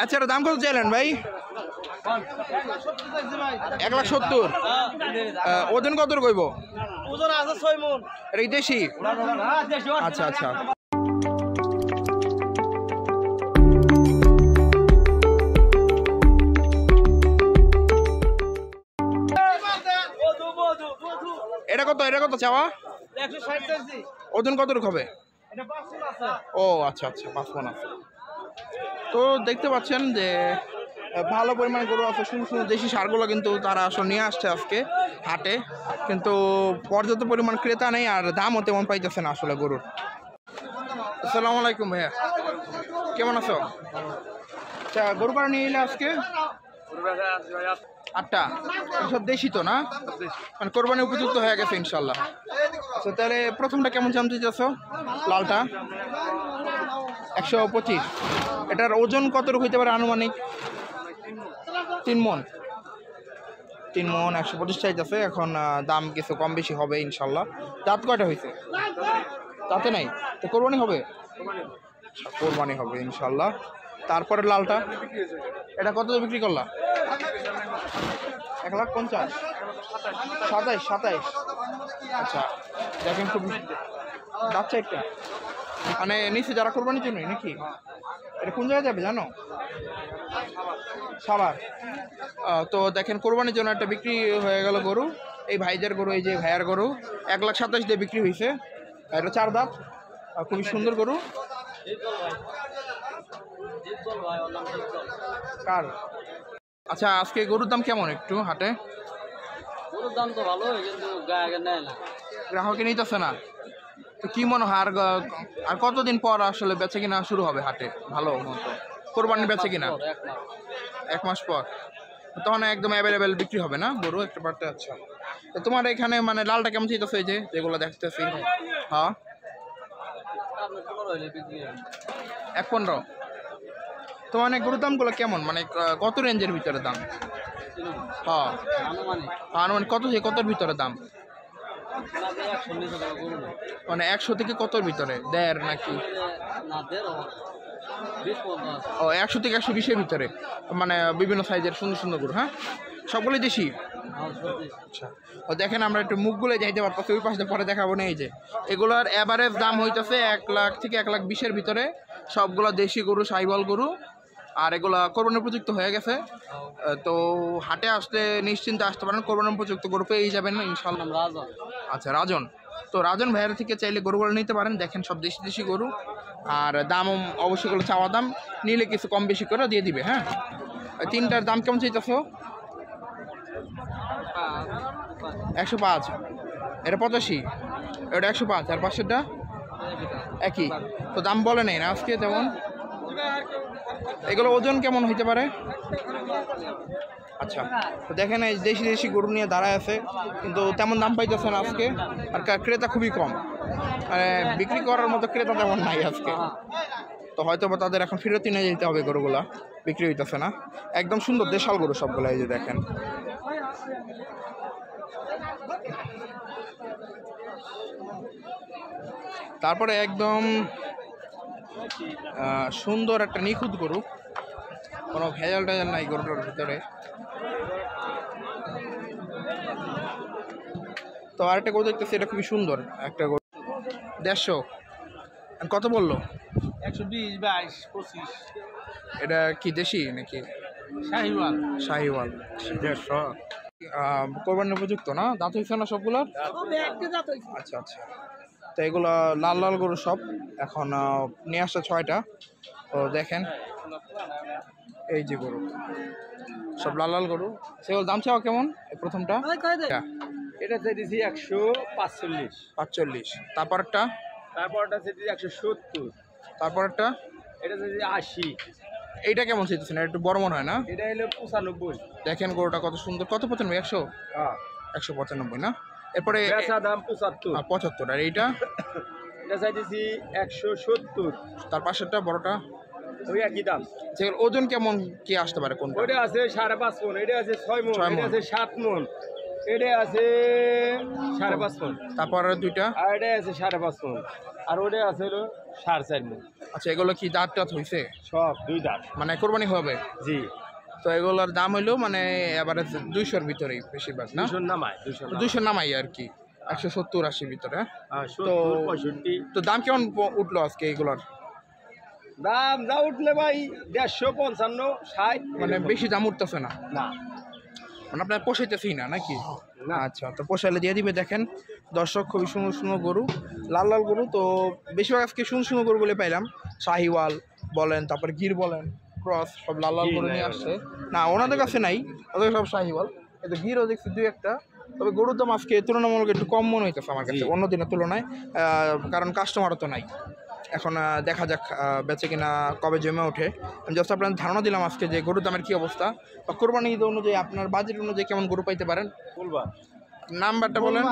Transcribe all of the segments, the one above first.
আচ্ছা, এর দাম কত চাইলেন ভাই? 1,70,000। ওজন কত কইব? ওজন আছে 6 মণ। এটা কি দেশি? আচ্ছা আচ্ছা। এটা কত? এটা কত চাওয়া? 160 কেজি। ওজন কত হবে? এটা 5 মণ আছে। ও আচ্ছা আচ্ছা, 5 মণ আছে। তো দেখতে পাচ্ছেন যে ভালো পরিমাণে গরু আছে, সুন্দর সুন্দর দেশি সারগুলো কিন্তু তারা আসলে নিয়ে আসছে আজকে হাটে, কিন্তু পর্যাপ্ত পরিমাণ ক্রেতা নেই আর দামও তেমন পাইতেছে না আসলে গরুর। আসসালামু আলাইকুম ভাইয়া, কেমন আছো? আচ্ছা, গরু কারা নিয়ে এলে আজকে? 8টা। সব দেশি তো না, মানে কোরবানি উপযুক্ত হয়ে গেছে ইনশাল্লাহ। আচ্ছা, তাহলে প্রথমটা কেমন দাম দিতেছ? লালটা 125। এটার ওজন কত হইতে পারে আনুমানিক? 3 মণ। 3 মণ 125 চাইতেছে। এখন দাম কিছু কম বেশি হবে ইনশাল্লাহ। দাঁত কয়টা হয়েছে? দাঁতে নাই, তো কোরবানি হবে? কোরবানি হবে ইনশাল্লাহ। তারপরে লালটা, এটা কত বিক্রি করলা? 1,50,000। 27। আচ্ছা, দেখেন খুব দাঁত চারটা, মানে নিচে যারা কোরবানির জন্যই নাকি? এটা কোন জায়গায় যাবে জানো? সাভার। তো দেখেন কোরবানির জন্য একটা বিক্রি হয়ে গেল গরু, এই ভাইদের গরু, এই যে ভাইয়ার গরু 1,27,000 দিয়ে বিক্রি হয়েছে। এটা 4 দাঁত, খুবই সুন্দর গরু। কার? আচ্ছা, আজকে গরুর দাম কেমন একটু হাটে? গরুর দাম তো ভালো, কিন্তু গায়ে নেয় না, গ্রাহকে নিতেছে না। তো কি মনে হয় আর কতদিন পর আসলে বেচে কিনা শুরু হবে হাটে ভালো মতো? কোরবানির বেচে কিনা 1 মাস পর, তখন একদম অ্যাভেলেবেল বিক্রি হবে না গরু একটা পারতে? আচ্ছা, তো তোমার এখানে মানে লালটা কেমন চাইতেছে? এই যে যেগুলো দেখতেছি, হ্যাঁ 1,15। তো মানে গরুর দামগুলো কেমন, মানে কত রেঞ্জের ভিতরে দাম? হ্যাঁ আনুমানিক কত থেকে কতর ভিতরে দাম? মানে 100 থেকে কতর ভিতরে? 1.5 নাকি? ও 100 থেকে 120-এর ভিতরে, মানে বিভিন্ন সাইজের সুন্দর সুন্দর গরু। হ্যাঁ, সবগুলোই দেশি? আচ্ছা, ও দেখেন আমরা একটু মুখগুলো যাইতে পারতেছি, ওই পাশে পরে দেখাবো না। এই যে এগুলোর অ্যাভারেজ দাম হইতেছে 1 লাখ থেকে 1,20,000-এর ভিতরে। সবগুলো দেশি গরু, সাইবল গরু, আর এগুলা কোরবানির উপযুক্ত হয়ে গেছে। তো হাটে আসতে নিশ্চিন্তে আসতে পারেন, কোরবানির উপযুক্ত গরু পেয়ে যাবেন ইনশাল্লাহ। আচ্ছা, রাজন। তো রাজন ভাইয়ের থেকে চাইলে গরুগুলো নিতে পারেন। দেখেন সব দেশি দেশি গরু, আর দামও অবশ্যই গুলো চাওয়া দাম, নিলে কিছু কম বেশি করে দিয়ে দিবে। হ্যাঁ, 3টার দাম কেমন চাইতেছ? 105। এটা 85, এটা 105, আর 500টা একই। তো দাম বলে নেই না আজকে তেমন। এগুলো ওজন কেমন হইতে পারে? আচ্ছা, তো দেখেন এই দেশি দেশি গরু নিয়ে দাঁড়ায় আছে, কিন্তু তেমন দাম পাইতেছে না আজকে, আর ক্রেতা খুবই কম, মানে বিক্রি করার মতো ক্রেতা তেমন নাই আজকে। তো হয়তো বা তাদের এখন ফেরতই নিয়ে যেতে হবে, গরুগুলা বিক্রি হইতেছে না। একদম সুন্দর দেশাল গরু সবগুলো, এই যে দেখেন। তারপরে একদম সুন্দর একটা নিখুঁত গরু, কোনো ভেজাল টেজাল নাই গরুটার ভিতরে। তো আরেকটা গরু দেখতেছি, এটা খুবই সুন্দর একটা গরু, 150। কত বললো? 120, 22, 25। এটা কি দেশি নাকি? শাহিওয়াল। শাহিওয়াল 150। কোরবানির উপযুক্ত না? দাঁত হয়েছে না সবগুলোর? আচ্ছা আচ্ছা। তো এগুলো লাল লাল গরু সব, এখন নিয়ে আসছে 6টা। তো দেখেন এই যে গরু সব লাল লাল গরু, সেগুলো দাম চাওয়া কেমন? প্রথমটা এটা চাইতেছি 145। তারপরটা? তারপরটা চাইতেছি 170। তারপরটা? এটা চাইতেছি 80। এইটা কেমন চাইতেছে না? একটু বড় মনে হয় না? এটা হলো 95। দেখেন গরুটা কত সুন্দর। কত 95? 100? হ্যাঁ 195 না? এরপরে বেচা দাম 75। 75। আর এইটা? এটা চাইতেছি 170। তার পাশেরটা বড়টা? ওই একই দাম। সেগুলো ওজন কেমন কি আসতে পারে কোনটা? ওইটা আছে 5.5 মণ, এটা আছে 6 মণ, এটা আছে 7 মণ, এটা আছে 5.5 মণ, তারপর আর দুইটা। আর এটা আছে 5.5 মণ, আর ওটা আছে হলো 4.5 মণ। আচ্ছা, এগুলো কি দাঁত টাত হয়েছে? সব 2 দাঁত। মানে কোরবানি হবে? জি। তো এগুলোর দাম হইলো মানে এবারে 200-র ভিতরেই বেশিরভাগ না? 200 নামায়, 200 নামাই আর কি, 170-80 ভিতরে। হ্যাঁ, তো 70-65। তো দাম কেমন উঠলো আজকে এগুলোর? দাম যা উঠলে ভাই 150, 55, 60। মানে বেশি দাম উঠতেছে না? না মানে আপনার পোষাইতেছেই না নাকি? না। আচ্ছা, তো পোষাইলে দিয়ে দিবে। দেখেন দর্শক, খুবই সুন্দর সুন্দর গরু, লাল লাল গরু। তো বেশিরভাগ আজকে সুন্দর সুন্দর গরুগুলো পাইলাম। শাহিওয়াল বলেন, তারপর গির বলেন, ক্রস, সব লাল লাল গরু নিয়ে আসছে। না, ওনাদের কাছে নাই, ওদের সব শাহিওয়াল। কিন্তু গিরও দেখছি 2-1টা। তবে গরুর দাম আজকে তুলনামূলক একটু কম মনে হইতেছে আমার কাছে অন্য দিনের তুলনায়, কারণ কাস্টমারও তো নাই। এখন দেখা যাক বেচে কিনা কবে জমে ওঠে। আমি জাস্ট আপনার ধারণা দিলাম আজকে যে গরুর দামের কী অবস্থা, বা কোরবানি ঈদ অনুযায়ী আপনার বাজেট অনুযায়ী কেমন গরু পাইতে পারেন। বলবা নাম্বারটা বলেন।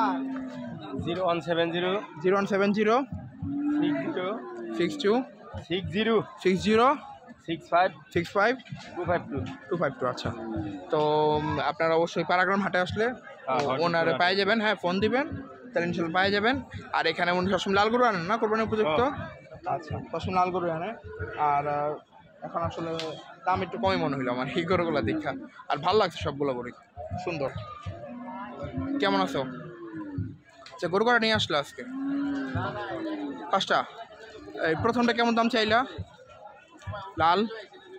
0170 0170 60 62 60 60 65 65 252। 252। আচ্ছা, তো আপনারা অবশ্যই পারাগ্রাম হাটে আসলে ওনারে পেয়ে যাবেন। হ্যাঁ, ফোন দিবেন, তাহলে ইনশাল্লাহ পেয়ে যাবেন। আর এখানে উনি সবসময় লাল গরু আনেন না কোরবানি উপযুক্ত? আচ্ছা, সবসময় লাল গরু আনে। আর এখন আসলে দাম একটু কমই মনে হইলো আমার এই গরুগুলো দেখা। আর ভালো লাগছে সবগুলো গরুই সুন্দর। কেমন আছো? আচ্ছা, গরু কটা নিয়ে আসলো আজকে? 5টা। এই প্রথমটা কেমন দাম চাইলা? লাল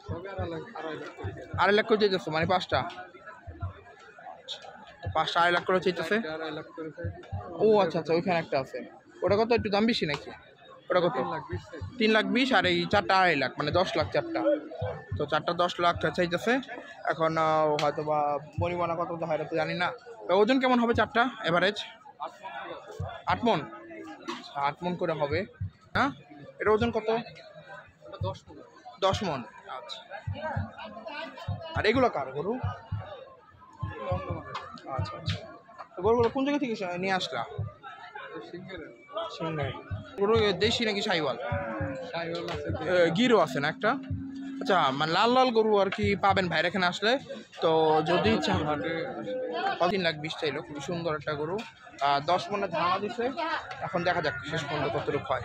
2.5 লাখ করে চাইতেছো, মানে 5টা? 5টা 2.5 লাখ করে চাইতেছে। ও আচ্ছা আচ্ছা, ওইখানে একটা আছে। ওটা কত, একটু দাম বেশি নাকি? ওটা কত? 3,20,000। আর এই 4টা 2.5 লাখ, মানে 10 লাখ 4টা। তো 4টা 10 লাখ চাইতেছে। এখন হয়তো বা মরিমানা কত হয় তো জানি না। ওজন কেমন হবে 4টা এভারেজ? 8 মণ। 8 মণ করে হবে। হ্যাঁ, এটা ওজন কত? 10 মণ। আচ্ছা, আর এগুলো কার গরু? আচ্ছা আচ্ছা, তো গরুগুলো কোন জায়গা থেকে নিয়ে আসলা? সিংহাই। গরু দেশি নাকি শাহিওয়াল? গিরও আছে না একটা? আচ্ছা, মানে লাল লাল গরু আর কি পাবেন ভাইয়ের এখানে আসলে। তো যদি 3,20,000 চাইলো, খুবই সুন্দর একটা গরু। 10 মণের ধারণা দিছে। এখন দেখা যাক শেষ পর্যন্ত কতটুকু হয়।